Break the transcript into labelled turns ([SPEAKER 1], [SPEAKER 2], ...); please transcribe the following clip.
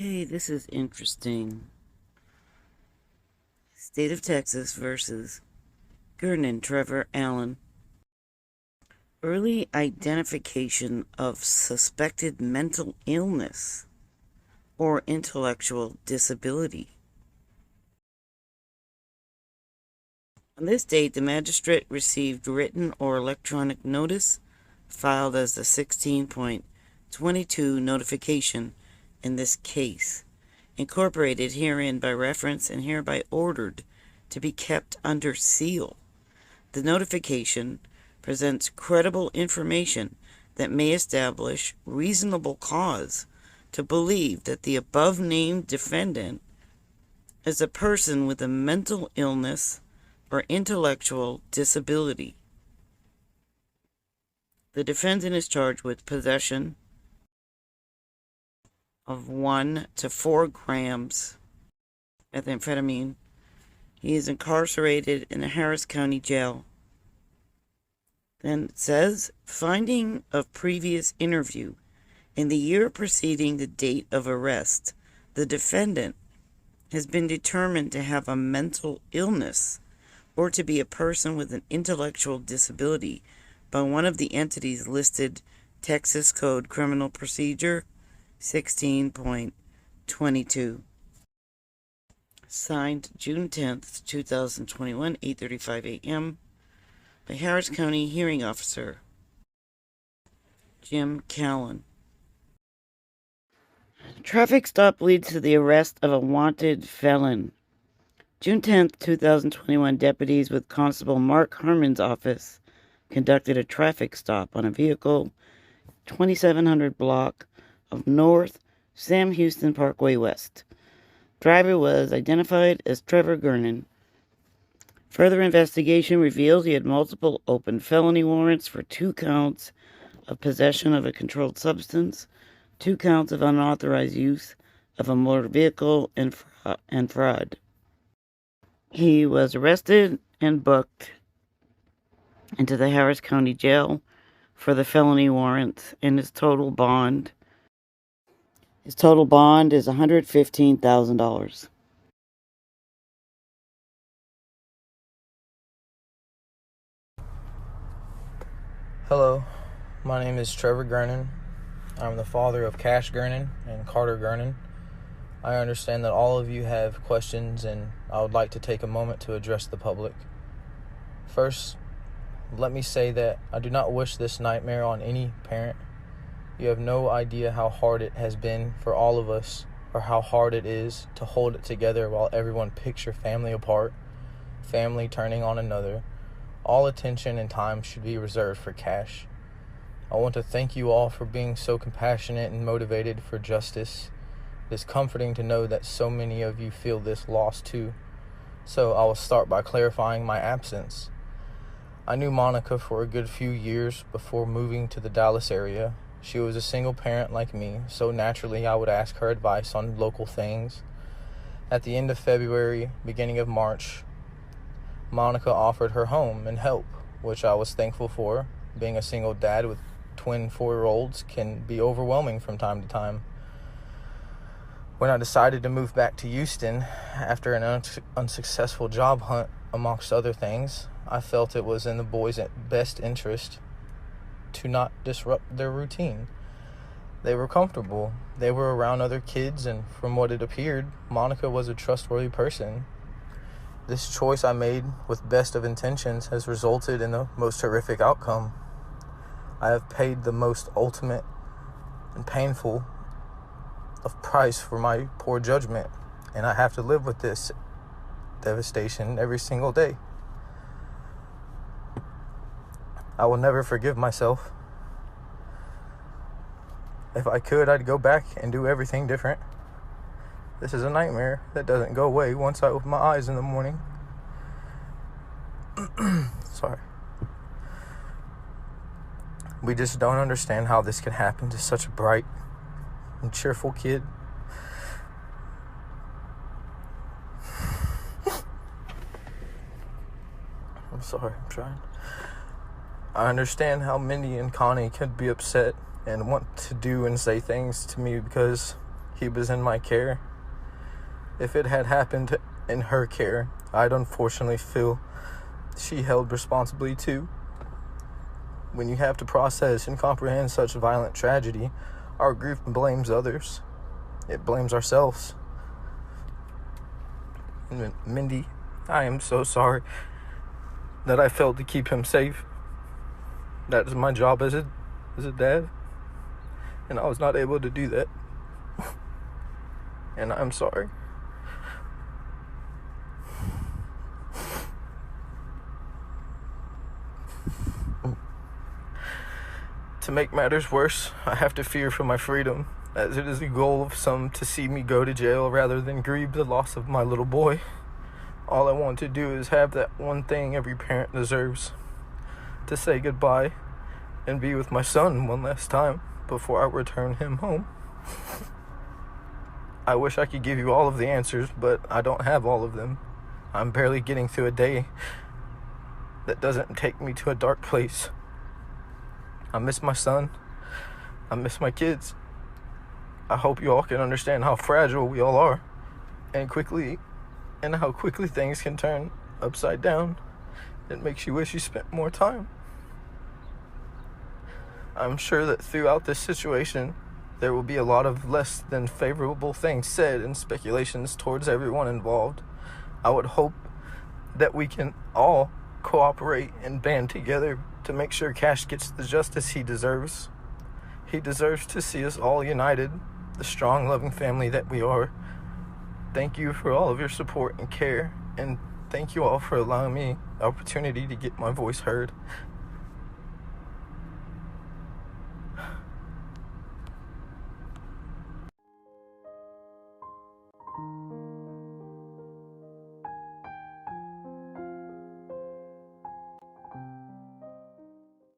[SPEAKER 1] Okay, this is interesting. State of Texas versus Gernon, Trevor Allen. Early identification of suspected mental illness or intellectual disability. On this date, the magistrate received written or electronic notice filed as the 16.22 notification in this case, incorporated herein by reference and hereby ordered to be kept under seal. The notification presents credible information that may establish reasonable cause to believe that the above-named defendant is a person with a mental illness or intellectual disability. The defendant is charged with possession of 1 to 4 grams methamphetamine. He is incarcerated in the Harris County Jail. Then it says, finding of previous interview. In the year preceding the date of arrest, the defendant has been determined to have a mental illness or to be a person with an intellectual disability by one of the entities listed Texas Code Criminal Procedure 16.22. Signed June 10th, 2021, 8:35 a.m. by Harris County Hearing Officer Jim Callan. Traffic stop leads to the arrest of a wanted felon. June 10th, 2021, deputies with Constable Mark Harmon's office conducted a traffic stop on a vehicle 2700 block of North Sam Houston Parkway West. Driver was identified as Trevor Gernon. Further investigation revealed he had multiple open felony warrants for 2 counts of possession of a controlled substance, 2 counts of unauthorized use of a motor vehicle, and fraud. He was arrested and booked into the Harris County Jail for the felony warrants, and his total bond is $115,000.
[SPEAKER 2] Hello, my name is Trevor Gernon. I'm the father of Cash Gernon and Carter Gernon. I understand that all of you have questions, and I would like to take a moment to address the public. First, let me say that I do not wish this nightmare on any parent. You have no idea how hard it has been for all of us, or how hard it is to hold it together while everyone picks your family apart, family turning on another. All attention and time should be reserved for Cash. I want to thank you all for being so compassionate and motivated for justice. It is comforting to know that so many of you feel this loss too. So I will start by clarifying my absence. I knew Monica for a good few years before moving to the Dallas area. She was a single parent like me, so naturally I would ask her advice on local things. At the end of February, beginning of March, Monica offered her home and help, which I was thankful for. Being a single dad with twin 4-year-olds can be overwhelming from time to time. When I decided to move back to Houston after an unsuccessful job hunt, amongst other things, I felt it was in the boys' best interest to not disrupt their routine. They were comfortable. They were around other kids, and from what it appeared, Monica was a trustworthy person. This choice I made with best of intentions has resulted in the most horrific outcome. I have paid the most ultimate and painful of price for my poor judgment, and I have to live with this devastation every single day. I will never forgive myself. If I could, I'd go back and do everything different. This is a nightmare that doesn't go away once I open my eyes in the morning. Sorry. We just don't understand how this can happen to such a bright and cheerful kid. I'm sorry, I'm trying. I understand how Mindy and Connie could be upset and want to do and say things to me because he was in my care. If it had happened in her care, I'd unfortunately feel she held responsibly too. When you have to process and comprehend such violent tragedy, our grief blames others. It blames ourselves. Mindy, I am so sorry that I failed to keep him safe. That is my job as a dad, and I was not able to do that. And I'm sorry. To make matters worse, I have to fear for my freedom, as it is the goal of some to see me go to jail rather than grieve the loss of my little boy. All I want to do is have that one thing every parent deserves: to say goodbye and be with my son one last time before I return him home. I wish I could give you all of the answers, but I don't have all of them. I'm barely getting through a day that doesn't take me to a dark place. I miss my son. I miss my kids. I hope you all can understand how fragile we all are, and how quickly things can turn upside down. It makes you wish you spent more time. I'm sure that throughout this situation, there will be a lot of less than favorable things said and speculations towards everyone involved. I would hope that we can all cooperate and band together to make sure Cash gets the justice he deserves. He deserves to see us all united, the strong, loving family that we are. Thank you for all of your support and care, and thank you all for allowing me the opportunity to get my voice heard.